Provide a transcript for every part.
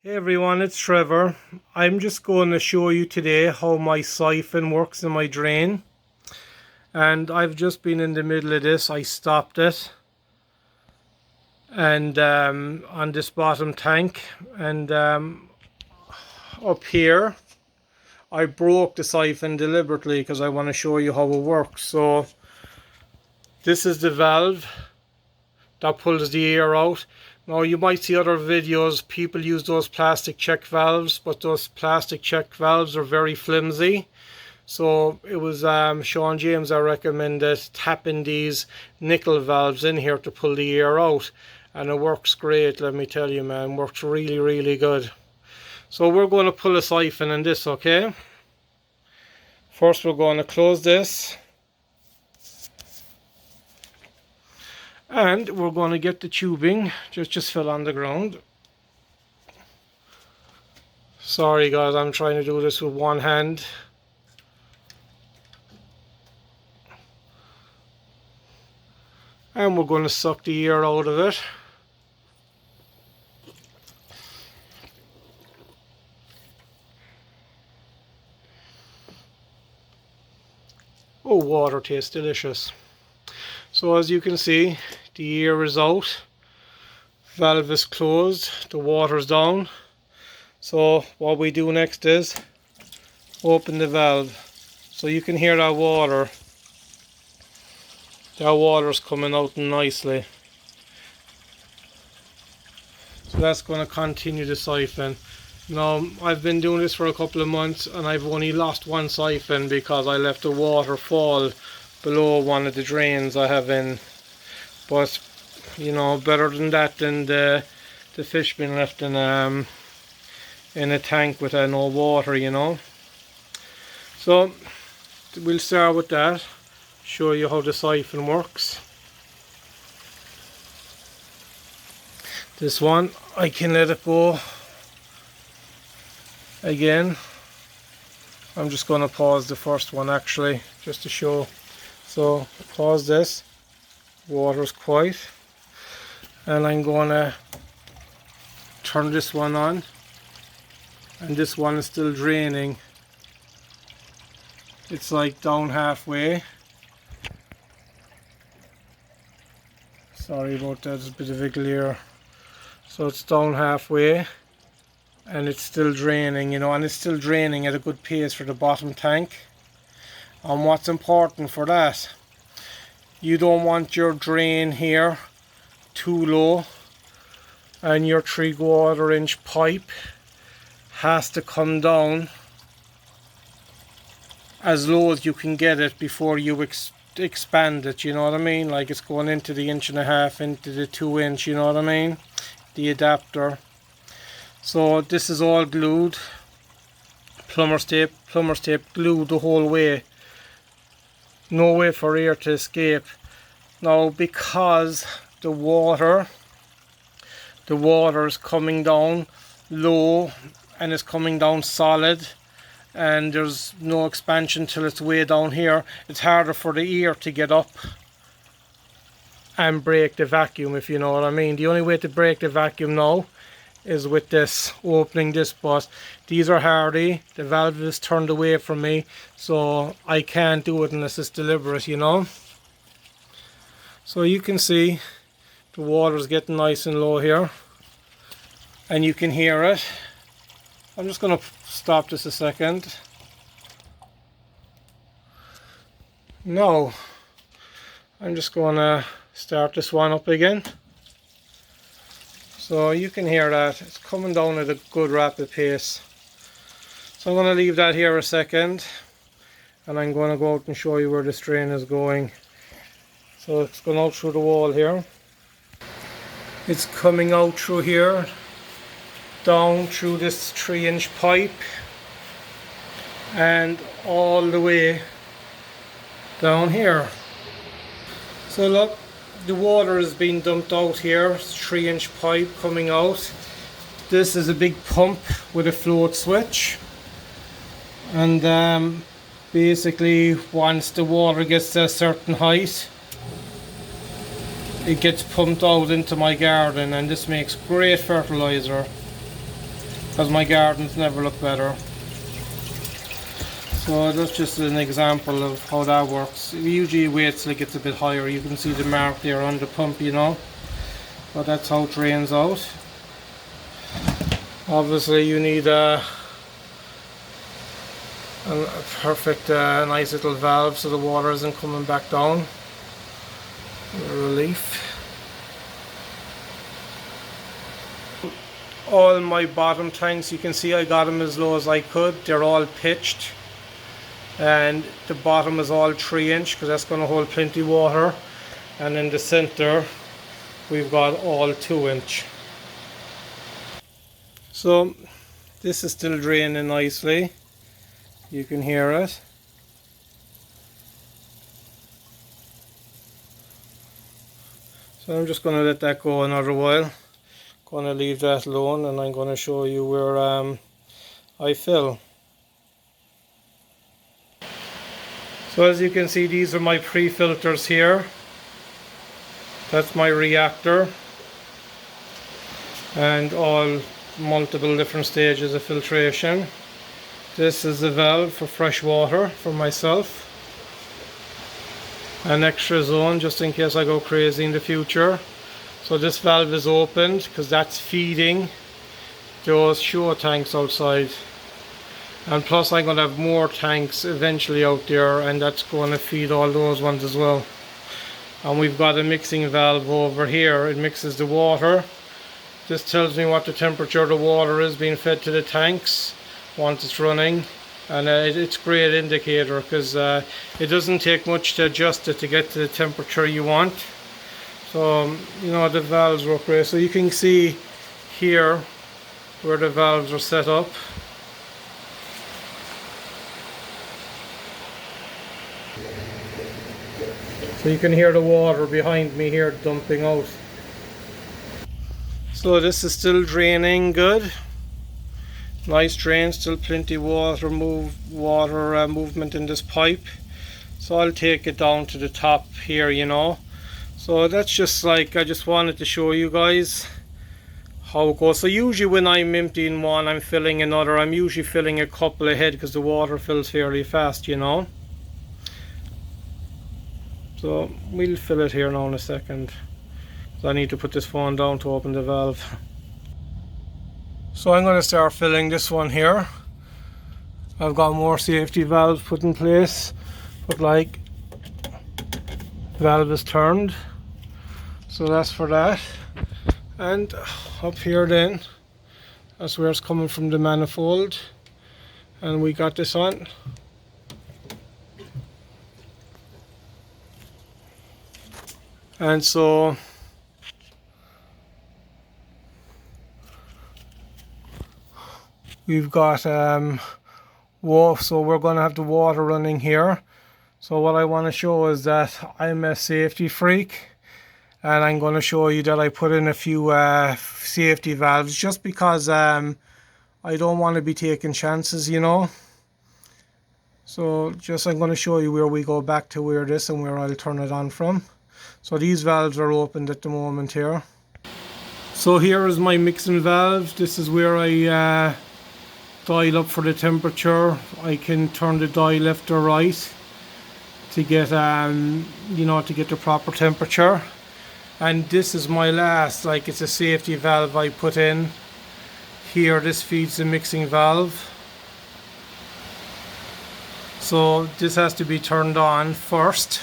Hey everyone, it's Trevor. I'm just going to show you today how my siphon works in my drain. And I've just been in the middle of this. I stopped it. And on this bottom tank. And up here, I broke the siphon deliberately because I want to show you how it works. So this is the valve that pulls the air out. Now you might see other videos, people use those plastic check valves, but those plastic check valves are very flimsy. So it was Sean James that recommended tapping these nickel valves in here to pull the air out. And it works great, let me tell you, man. Works really, really good. So we're going to pull a siphon in this, okay? First we're going to close this. And we're going to get the tubing, just fell on the ground. Sorry guys, I'm trying to do this with one hand. And we're going to suck the air out of it. Oh, water tastes delicious. So as you can see, the air is out, valve is closed, the water's down. So what we do next is open the valve. So you can hear that water. That water's coming out nicely. So that's going to continue the siphon. Now I've been doing this for a couple of months and I've only lost one siphon because I left the water fall below one of the drains I have in. But you know, better than that than the fish being left in a tank with no water, you know. So we'll start with that, show you how the siphon works. This one I can let it go again. I'm just going to pause the first one actually just to show. So pause this, water's quiet, and I'm going to turn this one on, and this one is still draining. It's like down halfway. Sorry about that, there's a bit of a glare. So it's down halfway and it's still draining, you know, and it's still draining at a good pace for the bottom tank. And what's important for that, you don't want your drain here too low, and your 3/4-inch pipe has to come down as low as you can get it before you expand it, you know what I mean? Like it's going into the 1.5 inch, into the 2 inch, you know what I mean? The adapter. So this is all glued, plumber's tape glued the whole way. No way for air to escape. Now because the water is coming down low and it's coming down solid, and there's no expansion till it's way down here, it's harder for the air to get up and break the vacuum, if you know what I mean. The only way to break the vacuum now is with this, opening this, but these are hardy. The valve is turned away from me, so I can't do it unless it's deliberate, you know. So you can see the water's getting nice and low here, and you can hear it. I'm just going to stop this a second. Now I'm just going to start this one up again. So you can hear that it's coming down at a good rapid pace. So I'm going to leave that here a second, and I'm going to go out and show you where this drain is going. So it's going out through the wall here. It's coming out through here, down through this 3-inch pipe, and all the way down here. So look, the water is being dumped out here. It's 3-inch pipe coming out. This is a big pump with a float switch, and basically once the water gets to a certain height, it gets pumped out into my garden, and this makes great fertilizer. because my gardens never look better. So that's just an example of how that works. We usually wait till it gets a bit higher. You can see the mark there on the pump, you know, but that's how it drains out. Obviously you need a perfect nice little valve so the water isn't coming back down. A relief. All my bottom tanks, you can see I got them as low as I could. They're all pitched, and the bottom is all 3-inch because that's going to hold plenty of water, and in the center we've got all 2-inch. So this is still draining nicely, you can hear it. So I'm just going to let that go another while. Going to leave that alone, and I'm going to show you where I fill. So as you can see, these are my pre-filters here. That's my reactor, and all multiple different stages of filtration. This is the valve for fresh water for myself. An extra zone just in case I go crazy in the future. So this valve is opened because that's feeding those show tanks outside. And plus I'm going to have more tanks eventually out there, and that's going to feed all those ones as well. And we've got a mixing valve over here. It mixes the water. This tells me what the temperature of the water is being fed to the tanks once it's running. And it's a great indicator because it doesn't take much to adjust it to get to the temperature you want. So, you know, the valves work great. So you can see here where the valves are set up. So you can hear the water behind me here dumping out. So this is still draining good. Nice drain, still plenty water movement in this pipe. So I'll take it down to the top here, you know. So that's just like, I just wanted to show you guys how it goes. So usually when I'm emptying one, I'm filling another. I'm usually filling a couple ahead because the water fills fairly fast, you know. So we'll fill it here now in a second. So I need to put this phone down to open the valve. So I'm going to start filling this one here. I've got more safety valves put in place, but like, valve is turned, so that's for that. And up here then, that's where it's coming from, the manifold, and we got this on. And so we've got so we're going to have the water running here. So what I want to show is that I'm a safety freak, and I'm going to show you that I put in a few safety valves just because I don't want to be taking chances, you know. So just I'm going to show you where we go back to where this and where I'll turn it on from. So these valves are opened at the moment here. So here is my mixing valve. This is where I dial up for the temperature. I can turn the dial left or right to get you know, to get the proper temperature. And this is my last, like, it's a safety valve I put in here. This feeds the mixing valve, so this has to be turned on first.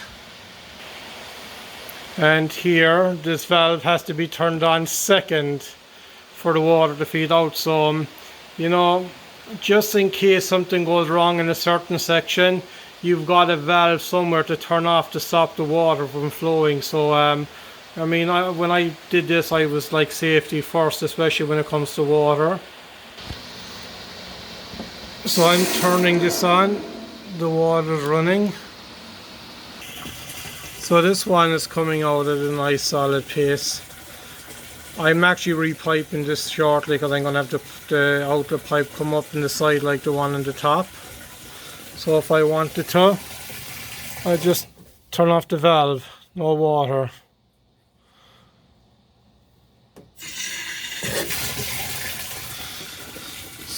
And here this valve has to be turned on second for the water to feed out. So you know, just in case something goes wrong in a certain section, you've got a valve somewhere to turn off to stop the water from flowing. So I mean, when I did this, I was like safety first, especially when it comes to water. So I'm turning this on, the water's running. So this one is coming out at a nice solid pace. I'm actually repiping this shortly because I'm going to have the outlet pipe come up in the side like the one on the top. So if I wanted to, I just turn off the valve, no water.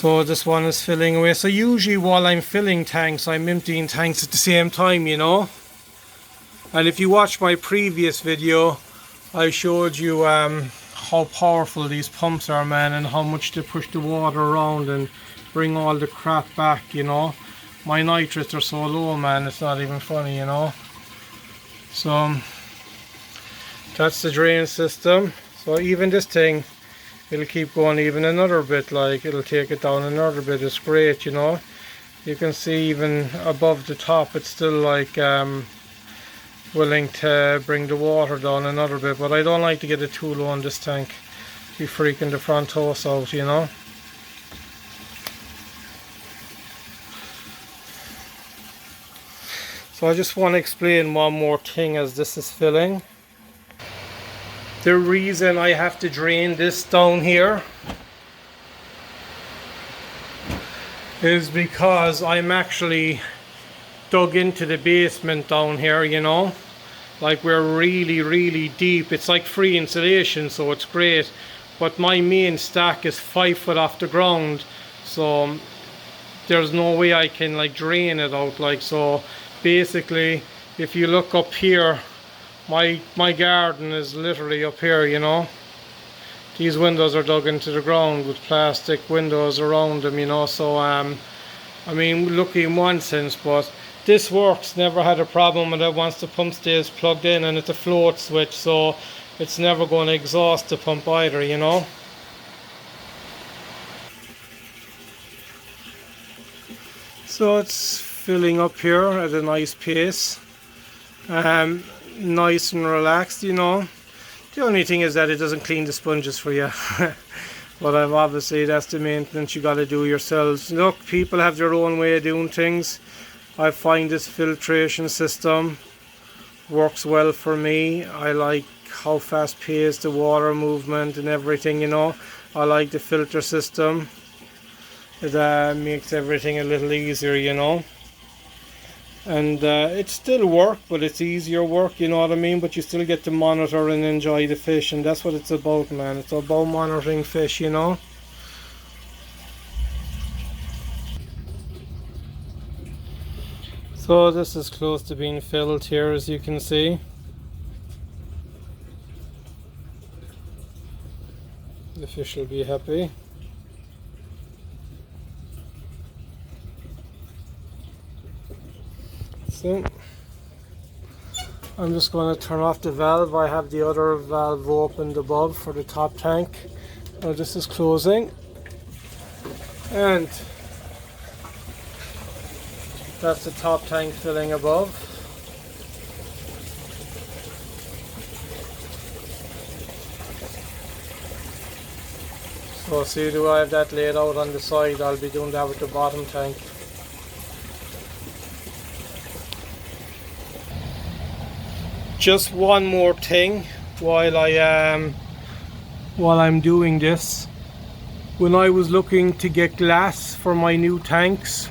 So this one is filling away. So usually while I'm filling tanks, I'm emptying tanks at the same time, you know. And if you watch my previous video, I showed you how powerful these pumps are, man, and how much they push the water around and bring all the crap back, you know. My nitrates are so low, man, it's not even funny, you know. So that's the drain system. So even this thing, it'll keep going even another bit, like it'll take it down another bit. It's great, you know. You can see even above the top it's still like willing to bring the water down another bit, but I don't like to get it too low in this tank. Be freaking the front hose out, you know. So I just want to explain one more thing as this is filling. The reason I have to drain this down here is because I'm actually dug into the basement down here, you know. Like we're really deep. It's like free insulation, so it's great. But my main stack is 5 foot off the ground, so there's no way I can like drain it out. Like, so basically if you look up here, my garden is literally up here, you know. These windows are dug into the ground with plastic windows around them, you know. So I mean, lucky in one sense, but this works. Never had a problem with it once the pump stays plugged in, and it's a float switch, so it's never going to exhaust the pump either, you know. So it's filling up here at a nice pace. Nice and relaxed, you know. The only thing is that it doesn't clean the sponges for you. But obviously that's the maintenance you got to do yourselves. Look, people have their own way of doing things. I find this filtration system works well for me. I like how fast paced the water movement and everything, you know. I like the filter system. It makes everything a little easier, you know. And it's still work, but it's easier work, you know what I mean. But you still get to monitor and enjoy the fish, and that's what it's about, man. It's about monitoring fish, you know. So this is close to being filled here, as you can see. The fish will be happy. So I'm just going to turn off the valve. I have the other valve opened above for the top tank. Now this is closing, and that's the top tank filling above. So see, do I have that laid out on the side? I'll be doing that with the bottom tank. Just one more thing while I'm doing this. When I was looking to get glass for my new tanks,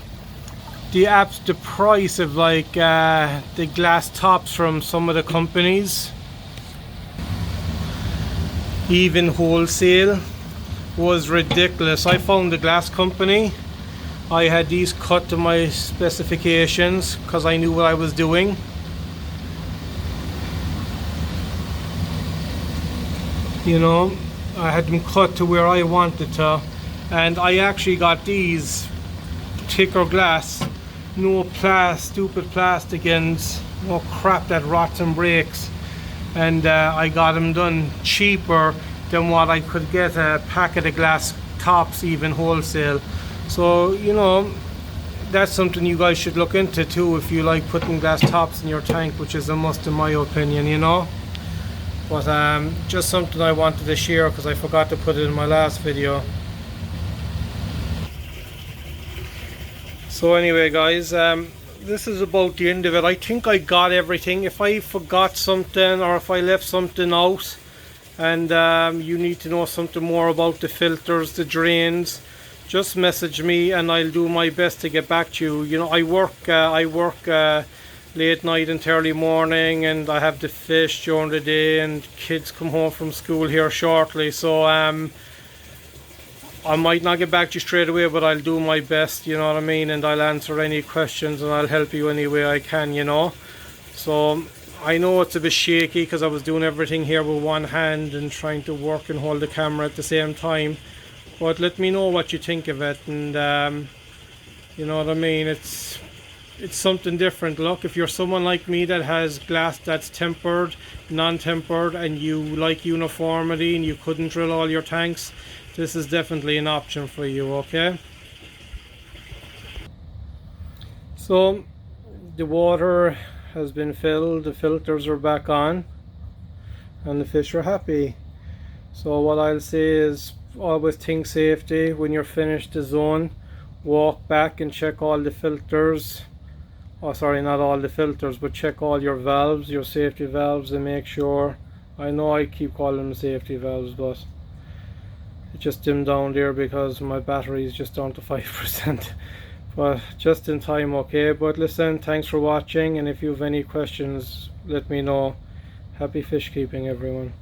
the price of like the glass tops from some of the companies, even wholesale, was ridiculous. I found the glass company. I had these cut to my specifications because I knew what I was doing. You know, I had them cut to where I wanted to, and I actually got these thicker glass, no stupid plastic ends, no crap that rots and breaks, and I got them done cheaper than what I could get a packet of glass tops, even wholesale. So, you know, that's something you guys should look into too if you like putting glass tops in your tank, which is a must in my opinion, you know. But just something I wanted to share because I forgot to put it in my last video. So anyway guys, this is about the end of it. I think I got everything. If I forgot something or if I left something out and you need to know something more about the filters, the drains, just message me and I'll do my best to get back to you. You know, I work late night and early morning, and I have the fish during the day, and kids come home from school here shortly. So I might not get back to you straight away, but I'll do my best, you know what I mean, and I'll answer any questions and I'll help you any way I can, you know. So I know it's a bit shaky because I was doing everything here with one hand and trying to work and hold the camera at the same time, but let me know what you think of it. And you know what I mean, it's something different. Look, if you're someone like me that has glass that's tempered, non-tempered, and you like uniformity and you couldn't drill all your tanks, this is definitely an option for you, okay? So the water has been filled, the filters are back on, and the fish are happy. So what I'll say is always think safety. When you're finished the zone, walk back and check all the filters. Oh sorry, not all the filters, but check all your valves, your safety valves, and make sure. I know I keep calling them safety valves, but it just dimmed down there because my battery is just down to 5%. But just in time, okay? But listen, thanks for watching, and if you have any questions, let me know. Happy fish keeping, everyone.